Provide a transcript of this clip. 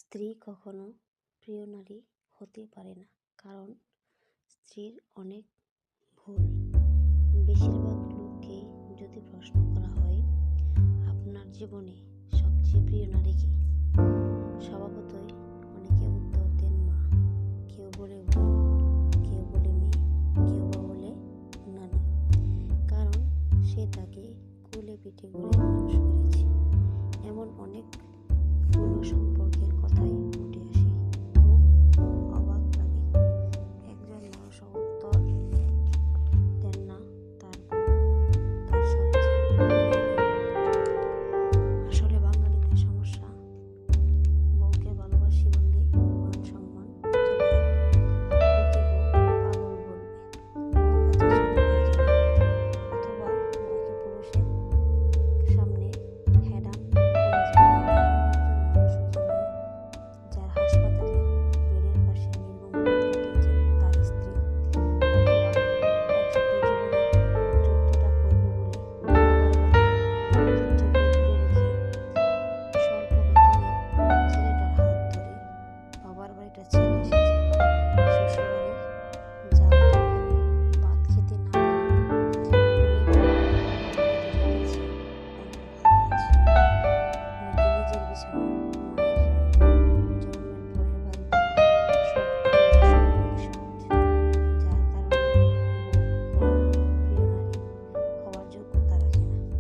স্ত্রী কখনো প্রিয় নারী হতে পারে না, কারণ স্ত্রীর অনেক ভুল। বেশিরভাগ লোককে যদি প্রশ্ন করা হয়, আপনার জীবনে সবচেয়ে প্রিয় নারী কে, স্বভাবতই অনেকে উত্তর দেন মা, কেউ বলে বোন, কেউ বলে মেয়ে, কেউ বা বলে নানা, কারণ সে তাকে কোলে পিঠে করে